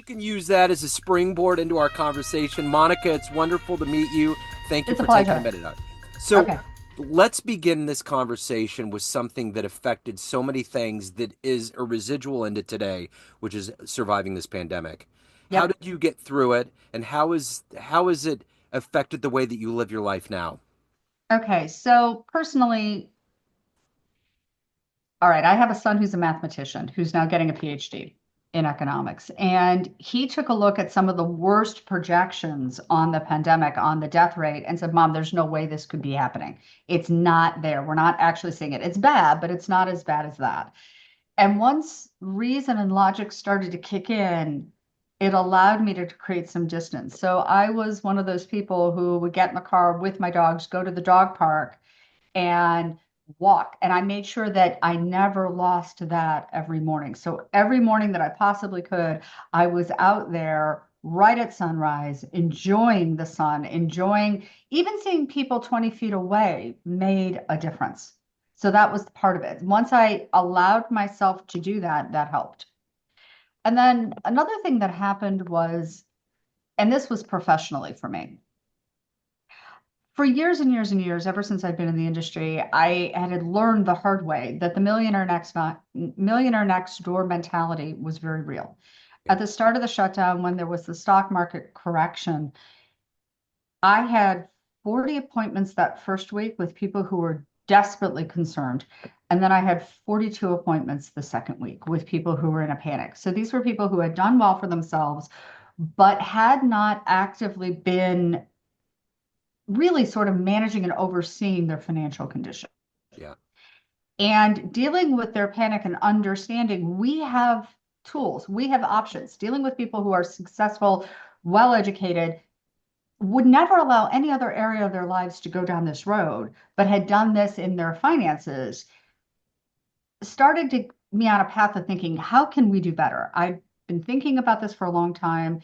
can use that as a springboard into our conversation. Monica, it's wonderful to meet you. Thank you It's a for taking a pleasure. minute out. So, Okay. let's begin this conversation with something that affected so many things that is a residual into today, which is surviving this pandemic. How Yep. did you get through it, and how is it affected the way that you live your life now? Okay. So personally, all right, I have a son who's a mathematician who's now getting a PhD in economics. And he took a look at some of the worst projections on the pandemic, on the death rate, and said, Mom, there's no way this could be happening. It's not there. We're not actually seeing it. It's bad, but it's not as bad as that. And once reason and logic started to kick in, it allowed me to create some distance. So I was one of those people who would get in the car with my dogs, go to the dog park, and walk. And I made sure that I never lost that every morning. So every morning that I possibly could, I was out there right at sunrise, enjoying the sun, enjoying even seeing people 20 feet away made a difference. So that was part of it. Once I allowed myself to do that, that helped. And then another thing that happened was, and this was professionally for me, for years and years and years, ever since I've been in the industry, I had learned the hard way that the millionaire next door mentality was very real. Yeah. At the start of the shutdown, when there was the stock market correction, I had 40 appointments that first week with people who were desperately concerned. And then I had 42 appointments the second week with people who were in a panic. So these were people who had done well for themselves, but had not actively been really sort of managing and overseeing their financial condition Yeah. and dealing with their panic and understanding we have tools, we have options. Dealing with people who are successful, well educated, would never allow any other area of their lives to go down this road, but had done this in their finances, started to me on a path of thinking, how can we do better? I've been thinking about this for a long time.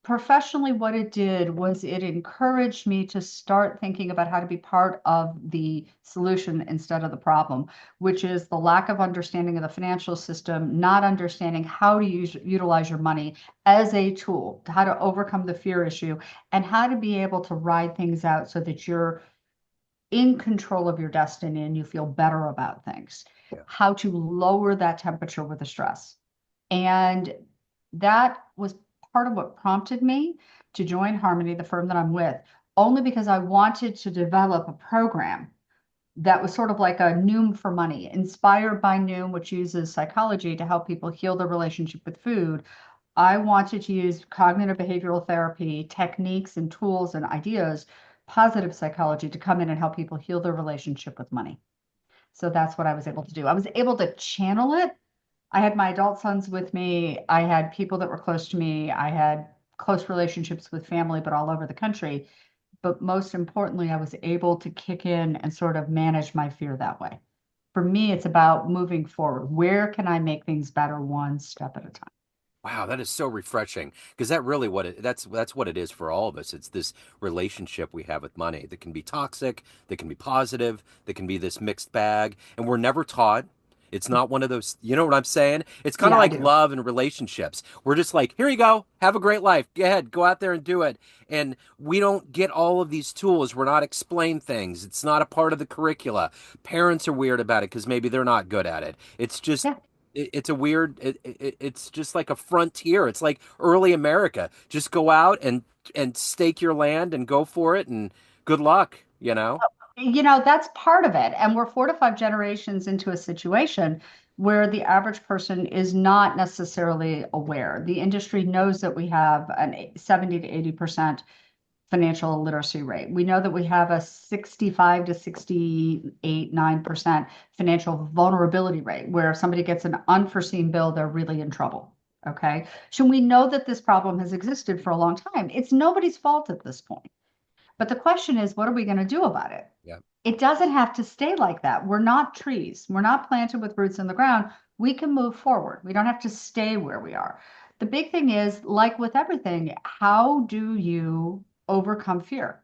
Professionally, what it did was it encouraged me to start thinking about how to be part of the solution instead of the problem, which is the lack of understanding of the financial system, not understanding how to utilize your money as a tool, how to overcome the fear issue, and how to be able to ride things out so that you're in control of your destiny and you feel better about things, Yeah. how to lower that temperature with the stress. And that was part of what prompted me to join Harmony, the firm that I'm with, only because I wanted to develop a program that was sort of like a Noom for money, inspired by Noom, which uses psychology to help people heal their relationship with food. I wanted to use cognitive behavioral therapy techniques and tools and ideas, positive psychology to come in and help people heal their relationship with money. So that's what I was able to do. I was able to channel it. I had my adult sons with me. I had people that were close to me. I had close relationships with family, but all over the country. But most importantly, I was able to kick in and sort of manage my fear that way. For me, it's about moving forward. Where can I make things better one step at a time? Wow, that is so refreshing because that really that's what it is for all of us. It's this relationship we have with money that can be toxic, that can be positive, that can be this mixed bag, and we're never taught. It's not one of those, you know what I'm saying? It's kind of Yeah, I like do. love and relationships. We're just like, here you go, have a great life. Go ahead, go out there and do it. And we don't get all of these tools. We're not explained things. It's not a part of the curricula. Parents are weird about it because maybe they're not good at it. It's just Yeah. it's a weird it's just like a frontier. It's like early America. Just go out and stake your land and go for it and good luck, you know. That's part of it. And we're 4 to 5 generations into a situation where the average person is not necessarily aware. The industry knows that we have an 70 to 80% financial literacy rate. We know that we have a 65 to 68, 9% financial vulnerability rate, where if somebody gets an unforeseen bill, they're really in trouble. Okay. So we know that this problem has existed for a long time. It's nobody's fault at this point. But the question is, what are we going to do about it? Yeah. It doesn't have to stay like that. We're not trees. We're not planted with roots in the ground. We can move forward. We don't have to stay where we are. The big thing is, like with everything, how do you overcome fear?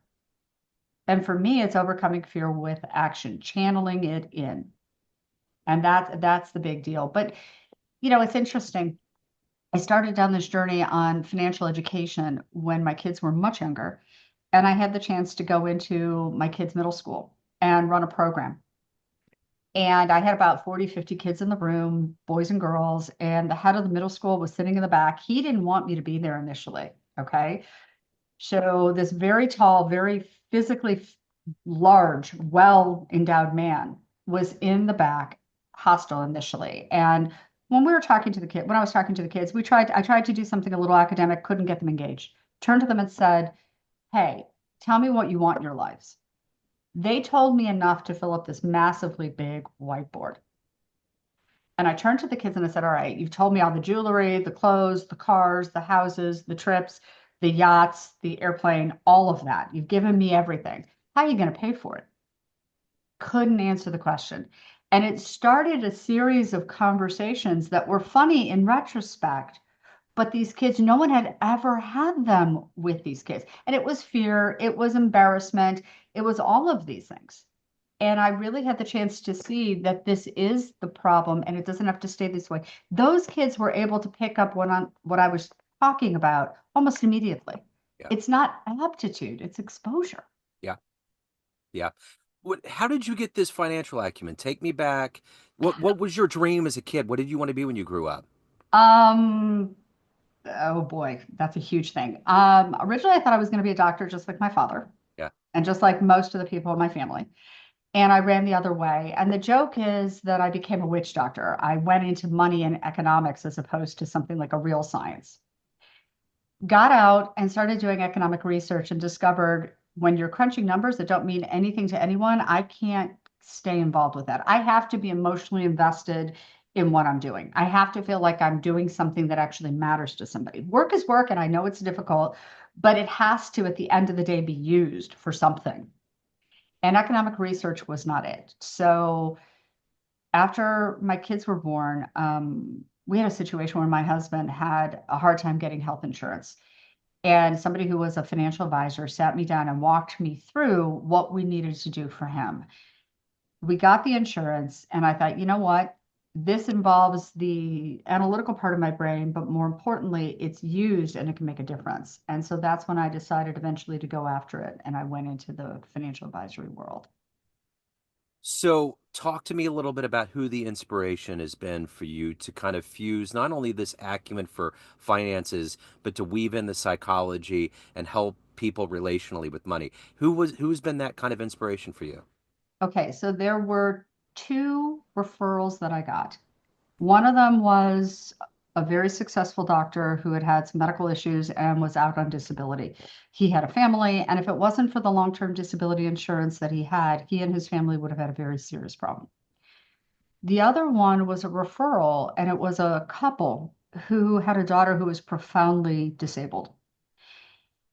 And for me, it's overcoming fear with action, channeling it in. And that's the big deal. But it's interesting. I started down this journey on financial education when my kids were much younger, and I had the chance to go into my kids' middle school and run a program. And I had about 40, 50 kids in the room, boys and girls, and the head of the middle school was sitting in the back. He didn't want me to be there initially. Okay. So this very tall, very physically large, well-endowed man was in the back, hostile initially. And when I was talking to the kids, I tried to do something a little academic, couldn't get them engaged. Turned to them and said, "Hey, tell me what you want in your lives." They told me enough to fill up this massively big whiteboard. And I turned to the kids and I said, "All right, you've told me all the jewelry, the clothes, the cars, the houses, the trips, the yachts, the airplane, all of that. You've given me everything. How are you going to pay for it?" Couldn't answer the question. And it started a series of conversations that were funny in retrospect, but these kids, no one had ever had them with these kids. And it was fear, it was embarrassment, it was all of these things. And I really had the chance to see that this is the problem and it doesn't have to stay this way. Those kids were able to pick up what I was talking about almost immediately. Yeah. It's not aptitude, it's exposure. Yeah. Yeah. How did you get this financial acumen? Take me back. What was your dream as a kid? What did you want to be when you grew up? Um, oh boy, that's a huge thing. Originally I thought I was going to be a doctor just like my father Yeah. and just like most of the people in my family. And I ran the other way. And the joke is that I became a witch doctor. I went into money and economics as opposed to something like a real science. Got out and started doing economic research and discovered when you're crunching numbers that don't mean anything to anyone, I can't stay involved with that. I have to be emotionally invested in what I'm doing. I have to feel like I'm doing something that actually matters to somebody. Work is work, and I know it's difficult, but it has to, at the end of the day, be used for something. And economic research was not it. So after my kids were born, we had a situation where my husband had a hard time getting health insurance. And somebody who was a financial advisor sat me down and walked me through what we needed to do for him. We got the insurance, and I thought, you know what? This involves the analytical part of my brain, but more importantly, it's used and it can make a difference. And so that's when I decided eventually to go after it. And I went into the financial advisory world. So, talk to me a little bit about who the inspiration has been for you to kind of fuse not only this acumen for finances, but to weave in the psychology and help people relationally with money. Who's been that kind of inspiration for you? Okay, so there were two referrals that I got. One of them was a very successful doctor who had had some medical issues and was out on disability. He had a family, and if it wasn't for the long-term disability insurance that he had, he and his family would have had a very serious problem. The other one was a referral, and it was a couple who had a daughter who was profoundly disabled.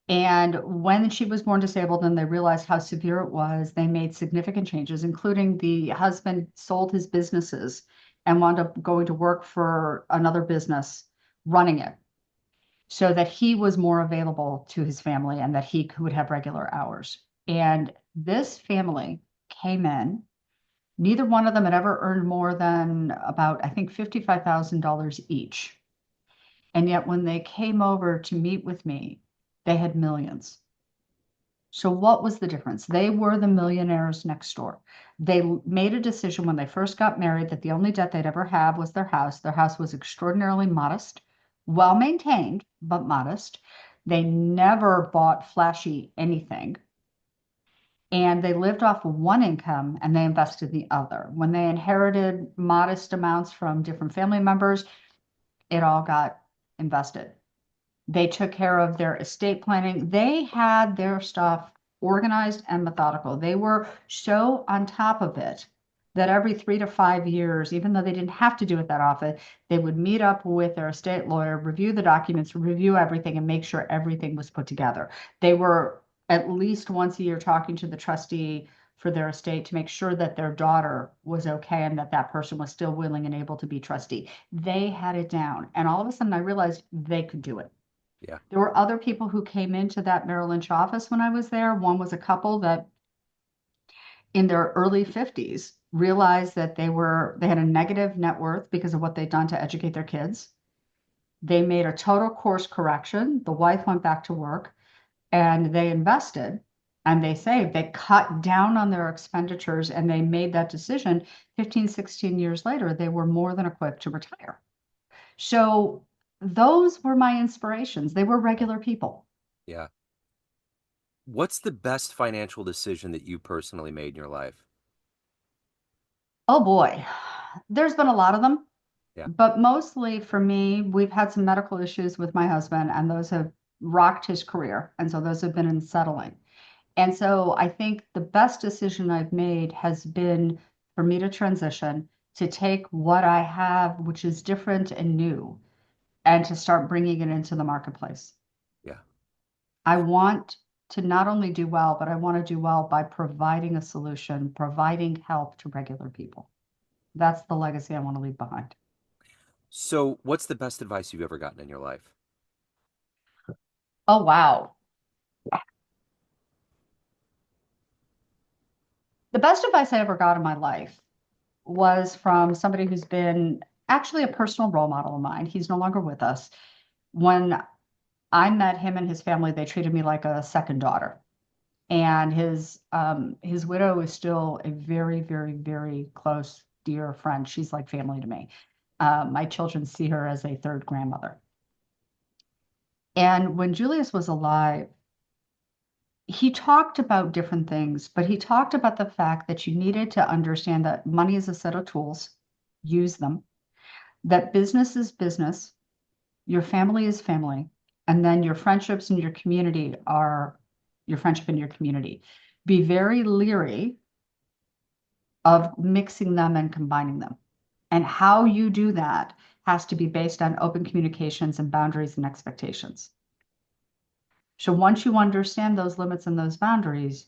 And when she was born disabled and they realized how severe it was, they made significant changes, including the husband sold his businesses and wound up going to work for another business, running it, so that he was more available to his family and that he could have regular hours. And this family came in. Neither one of them had ever earned more than about, I think, $55,000 each. And yet, when they came over to meet with me, they had millions. So what was the difference? They were the millionaires next door. They made a decision when they first got married that the only debt they'd ever have was their house. Their house was extraordinarily modest, well maintained, but modest. They never bought flashy anything. And they lived off of one income and they invested the other. When they inherited modest amounts from different family members, it all got invested. They took care of their estate planning. They had their stuff organized and methodical. They were so on top of it that every 3 to 5 years, even though they didn't have to do it that often, they would meet up with their estate lawyer, review the documents, review everything, and make sure everything was put together. They were at least once a year talking to the trustee for their estate to make sure that their daughter was okay and that that person was still willing and able to be trustee. They had it down. And all of a sudden, I realized they could do it. Yeah. There were other people who came into that Merrill Lynch office when I was there. One was a couple that in their early 50s realized that they had a negative net worth because of what they'd done to educate their kids. They made a total course correction. The wife went back to work and they invested and they saved. They cut down on their expenditures and they made that decision. 15, 16 years later, they were more than equipped to retire. So those were my inspirations. They were regular people. Yeah. What's the best financial decision that you personally made in your life? Oh boy, there's been a lot of them, Yeah. but mostly for me, we've had some medical issues with my husband, and those have rocked his career. And so those have been unsettling. And so I think the best decision I've made has been for me to transition, to take what I have, which is different and new, and to start bringing it into the marketplace. Yeah. I want to not only do well, but I want to do well by providing a solution, providing help to regular people. That's the legacy I want to leave behind. So, what's the best advice you've ever gotten in your life? Oh, wow. The best advice I ever got in my life was from somebody who's been actually a personal role model of mine. He's no longer with us. When I met him and his family, they treated me like a second daughter. And his widow is still a very, very, very close, dear friend. She's like family to me. My children see her as a third grandmother. And when Julius was alive, he talked about different things, but he talked about the fact that you needed to understand that money is a set of tools, use them, that business is business, your family is family, and then your friendships and your community are your friendship and your community. Be very leery of mixing them and combining them. And how you do that has to be based on open communications and boundaries and expectations. So once you understand those limits and those boundaries,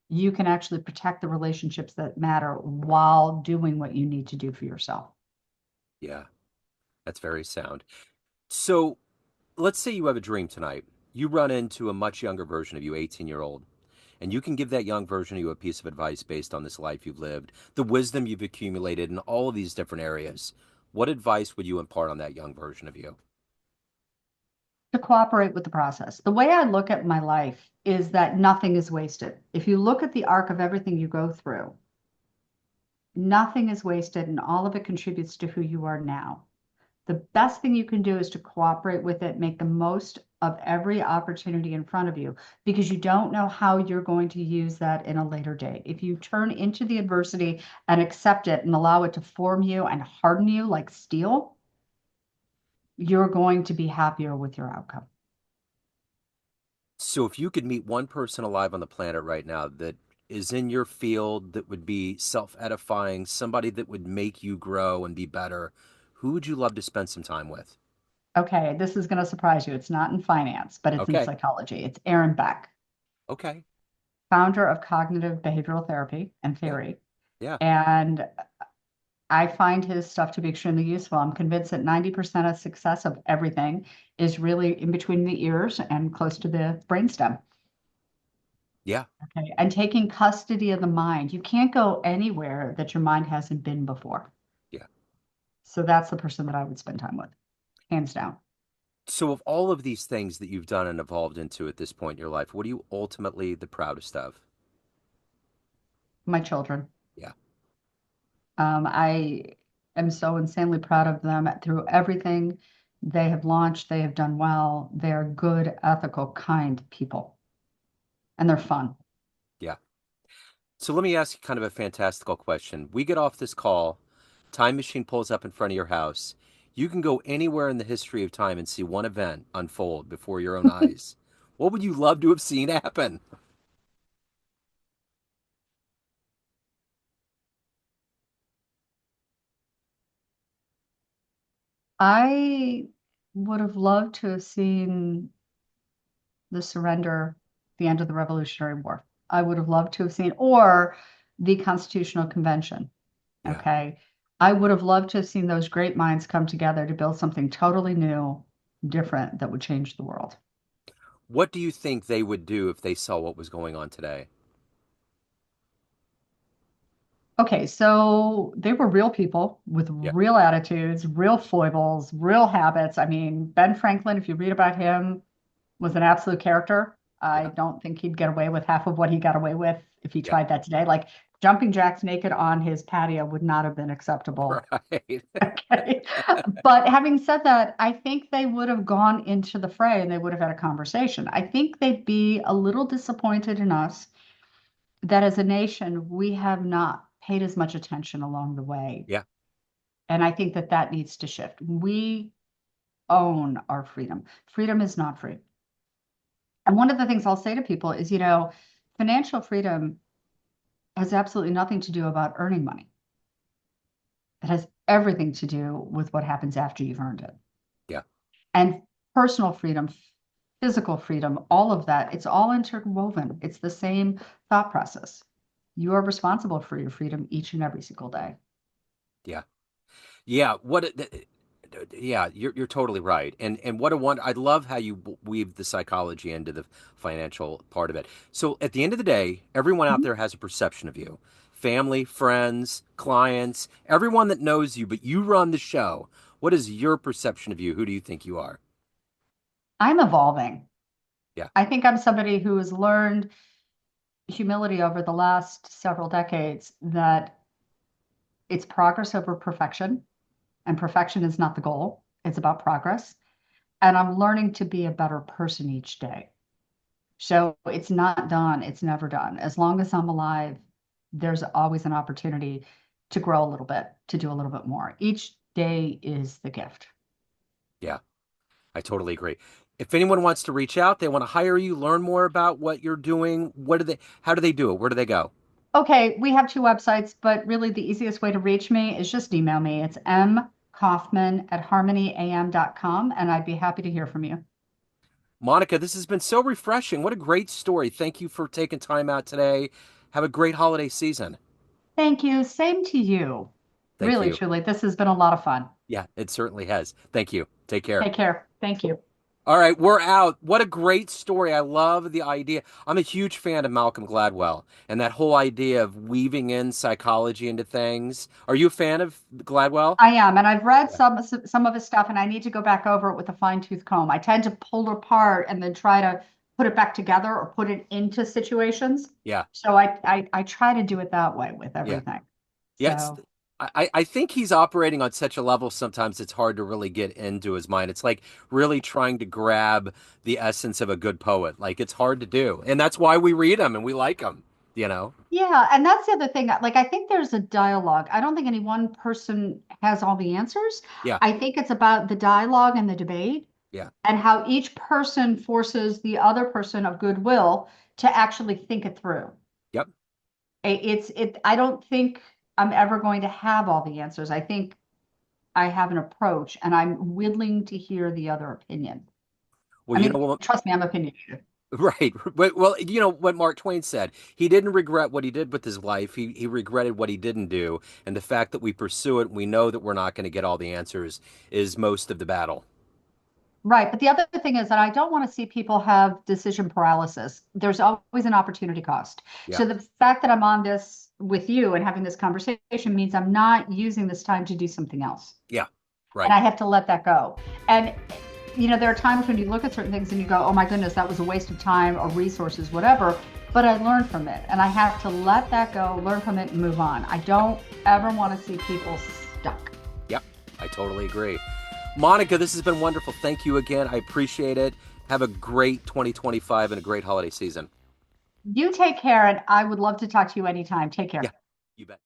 you can actually protect the relationships that matter while doing what you need to do for yourself. Yeah, that's very sound. So, let's say you have a dream tonight. You run into a much younger version of you, 18-year-old, and you can give that young version of you a piece of advice based on this life you've lived, the wisdom you've accumulated in all of these different areas. What advice would you impart on that young version of you? To cooperate with the process. The way I look at my life is that nothing is wasted. If you look at the arc of everything you go through, nothing is wasted and all of it contributes to who you are now. The best thing you can do is to cooperate with it, make the most of every opportunity in front of you because you don't know how you're going to use that in a later date. If you turn into the adversity and accept it and allow it to form you and harden you like steel, you're going to be happier with your outcome. So, if you could meet one person alive on the planet right now that is in your field, that would be self edifying, somebody that would make you grow and be better, who would you love to spend some time with? Okay, this is going to surprise you. It's not in finance, but it's in Okay. psychology. It's Aaron Beck, Okay. founder of cognitive behavioral therapy and Yeah. theory. Yeah. And I find his stuff to be extremely useful. I'm convinced that 90% of success of everything is really in between the ears and close to the brainstem. Yeah. Okay. And taking custody of the mind. You can't go anywhere that your mind hasn't been before. Yeah. So that's the person that I would spend time with, hands down. So, of all of these things that you've done and evolved into at this point in your life, what are you ultimately the proudest of? My children. Yeah. I am so insanely proud of them through everything they have launched. They have done well. They're good, ethical, kind people, and they're fun. Yeah. So, let me ask you kind of a fantastical question. We get off this call, time machine pulls up in front of your house. You can go anywhere in the history of time and see one event unfold before your own eyes. What would you love to have seen happen? I would have loved to have seen the surrender, the end of the Revolutionary War. I would have loved to have seen, or the Constitutional Convention. Yeah. Okay. I would have loved to have seen those great minds come together to build something totally new, different that would change the world. What do you think they would do if they saw what was going on today? Okay, so they were real people with Yeah. real attitudes, real foibles, real habits. I mean, Ben Franklin, if you read about him, was an absolute character. I Yeah. don't think he'd get away with half of what he got away with if he Yeah. tried that today. Like jumping jacks naked on his patio would not have been acceptable. Right. Okay. But having said that, I think they would have gone into the fray and they would have had a conversation. I think they'd be a little disappointed in us that as a nation, we have not paid as much attention along the way. Yeah. And I think that that needs to shift. We own our freedom. Freedom is not free. And one of the things I'll say to people is, financial freedom has absolutely nothing to do about earning money. It has everything to do with what happens after you've earned it. Yeah. And personal freedom, physical freedom, all of that, it's all interwoven. It's the same thought process. You are responsible for your freedom each and every single day. Yeah. Yeah. Yeah, you're totally right. And what a one I love how you weave the psychology into the financial part of it. So at the end of the day, everyone out Mhm. there has a perception of you. Family, friends, clients, everyone that knows you, but you run the show. What is your perception of you? Who do you think you are? I'm evolving. Yeah. I think I'm somebody who has learned humility over the last several decades that it's progress over perfection, and perfection is not the goal. It's about progress. And I'm learning to be a better person each day. So it's not done. It's never done. As long as I'm alive, there's always an opportunity to grow a little bit, to do a little bit more. Each day is the gift. Yeah. I totally agree. If anyone wants to reach out, they want to hire you, learn more about what you're doing, how do they do it? Where do they go? Okay, we have two websites, but really the easiest way to reach me is just email me. It's mkaufman@harmonyam.com, and I'd be happy to hear from you. Monica, this has been so refreshing. What a great story. Thank you for taking time out today. Have a great holiday season. Thank you. Same to you. Thank Really, you. truly, this has been a lot of fun. Yeah, it certainly has. Thank you. Take care. Take care. Thank you. All right, we're out. What a great story. I love the idea. I'm a huge fan of Malcolm Gladwell and that whole idea of weaving in psychology into things. Are you a fan of Gladwell? I am, and I've read Yeah. some of his stuff, and I need to go back over it with a fine-tooth comb. I tend to pull it apart and then try to put it back together or put it into situations. Yeah. So I try to do it that way with Yeah. everything. Yeah, So I think he's operating on such a level sometimes it's hard to really get into his mind. It's like really trying to grab the essence of a good poet. Like it's hard to do. And that's why we read him and we like him, you know? yeah, and that's the other thing. Like I think there's a dialogue. I don't think any one person has all the answers. Yeah, I think it's about the dialogue and the debate yeah, and how each person forces the other person of goodwill to actually think it through. yep. I don't think I'm ever going to have all the answers. I think I have an approach and I'm willing to hear the other opinion. Well, I you mean, know what? trust me, I'm opinionated. Right. Well, you know what Mark Twain said. He didn't regret what he did with his life. He regretted what he didn't do. And the fact that we pursue it, we know that we're not going to get all the answers is most of the battle. Right. But the other thing is that I don't want to see people have decision paralysis. There's always an opportunity cost. Yeah. So the fact that I'm on this with you and having this conversation means I'm not using this time to do something else. Yeah. And Right. I have to let that go. And there are times when you look at certain things and you go, oh my goodness, that was a waste of time or resources, whatever. But I learned from it and I have to let that go, learn from it, and move on. I don't ever want to see people stuck. Yep. I totally agree. Monica, this has been wonderful. Thank you again. I appreciate it. Have a great 2025 and a great holiday season. You take care, and I would love to talk to you anytime. Take Yeah, care. you bet.